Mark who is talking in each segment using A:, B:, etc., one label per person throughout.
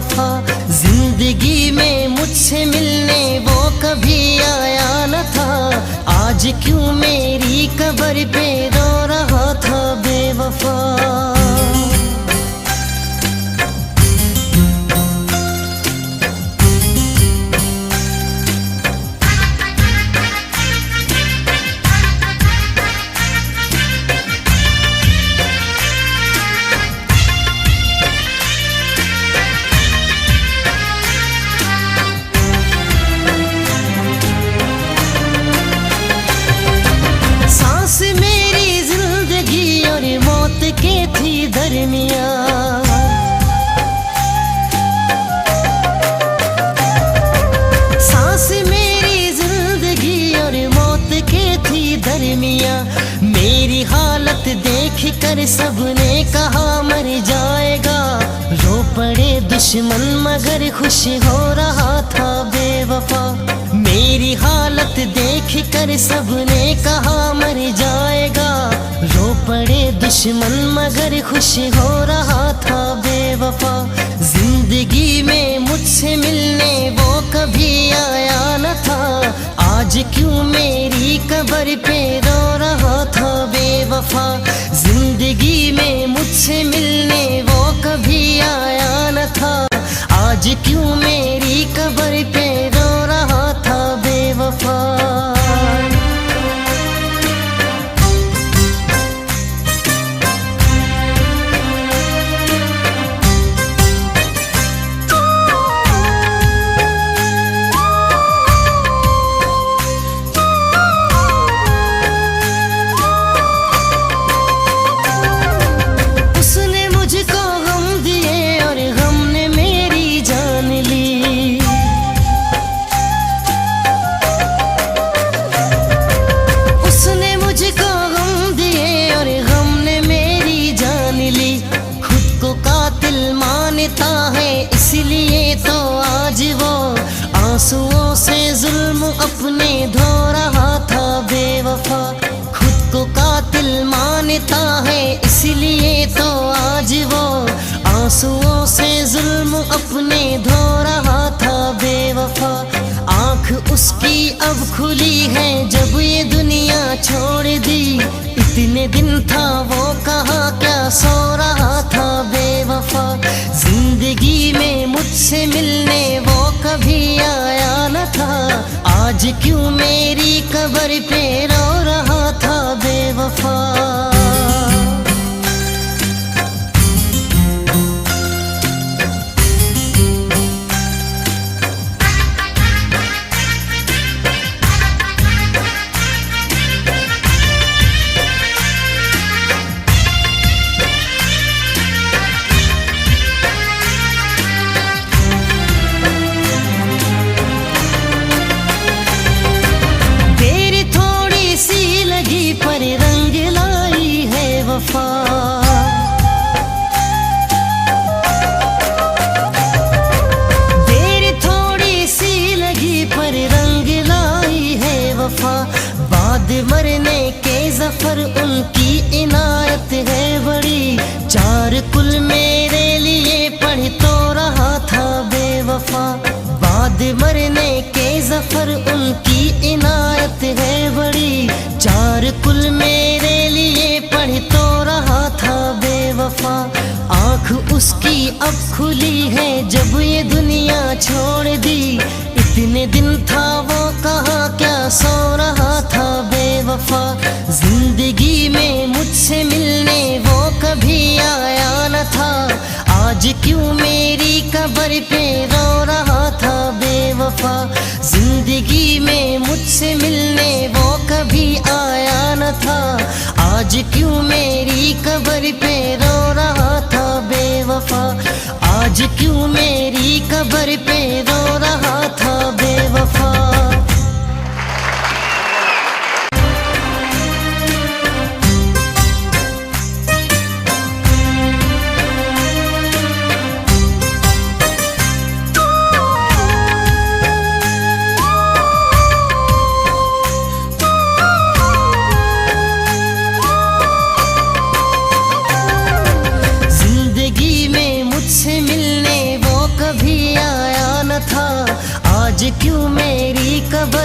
A: बेवफा। जिंदगी में मुझसे मिलने वो कभी आया न था, आज क्यों मेरी कब्र पे रो रहा था बेवफा। के थी दरमिया, सांस मेरी जिंदगी और मौत के थी दरमिया। मेरी हालत देख कर सबने कहा मर जाएगा, रो पड़े दुश्मन मगर खुश हो रहा था बेवफा। मेरी हालत देख कर सबने कहा मर जाएगा, रो पड़े दुश्मन मगर खुश हो रहा था बेवफा। जिंदगी में मुझसे मिलने वो कभी आया न था, आज क्यों मेरी कब्र पे रो रहा था बेवफा। जिंदगी में मुझसे मिलने वो कभी आया न था, आज क्यों मेरी कब्र पे रो रहा था बेवफा। इसलिए तो आज वो आंसुओं से जुल्म अपने धो रहा था बेवफा। खुद को कातिल मानता है इसलिए तो आज वो आंसुओं से जुल्म अपने धो रहा था बेवफा। आँख उसकी अब खुली है जब ये दुनिया छोड़ दी, इतने दिन था वो कहाँ क्या सो रहा था बेवफा। जिंदगी में मुझसे मिलने वो कभी आया न था, आज क्यों मेरी कब्र पे रो रहा था बेवफा। पर रंग लाई है वफा, देर थोड़ी सी लगी पर रंग लाई है वफा। बाद मरने के ज़फ़र उनकी इनायत है बड़ी, चार कुल मेरे लिए पढ़ तो रहा था बेवफा। बाद मरने के ज़फ़र उनकी इनायत है बड़ी, चार कुल मेरे लिए पढ़ तो रहा था बेवफा। आँख उसकी अब खुली है जब ये दुनिया छोड़ दी, इतने दिन था वो कहाँ क्या सो रहा था बेवफा। जिंदगी में मुझसे मिलने वो कभी आया न था, आज क्यों मेरी कब्र पे रो रहा था बेवफा। जिंदगी में मुझसे मिलने वो कभी आया न था, आज क्यों मेरी कब्र पे रो रहा था बेवफा। आज क्यों मेरी कब्र पे रो रहा था बेवफा।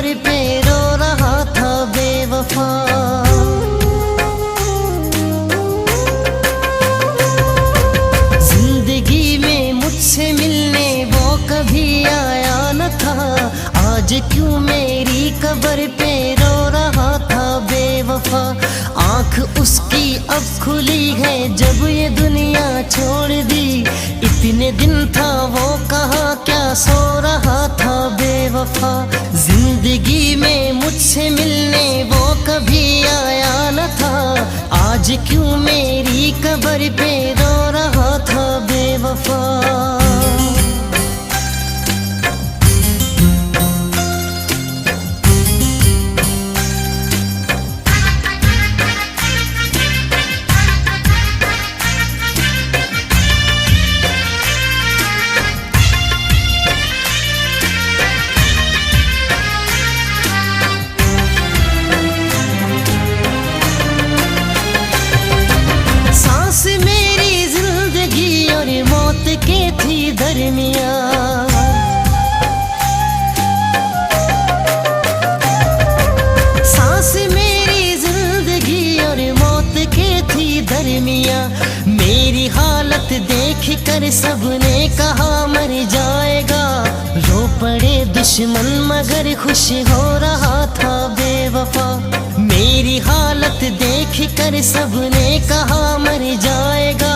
A: कब्र पे रो रहा था बेवफा। जिंदगी में मुझसे मिलने वो कभी आया न था, आज क्यों मेरी कब्र पे रो रहा था बेवफा। आँख उसकी अब खुली है जब ये दुनिया छोड़ दी, इतने दिन था वो कहाँ क्या सो रहा था बेवफा। जिंदगी में मुझसे मिलने वो कभी आया न था, आज क्यों मेरी कब्र पे रो रहा था बेवफा। के थी दरमिया, सांस मेरी जिंदगी और मौत के थी दरमिया। मेरी हालत देख कर सबने कहा मर जाएगा, रो पड़े दुश्मन मगर खुश हो रहा था बेवफा। मेरी हालत देख कर सबने कहा मर जाएगा,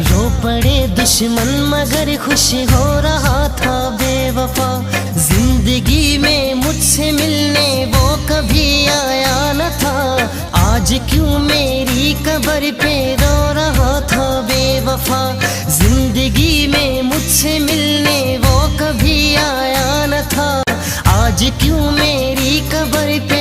A: रो पड़े दुश्मन मगर खुश हो रहा था बेवफा। जिंदगी में मुझसे मिलने वो कभी आया न था, आज क्यों मेरी कब्र पे रो रहा था बेवफा। जिंदगी में मुझसे मिलने वो कभी आया न था, आज क्यों मेरी कब्र पे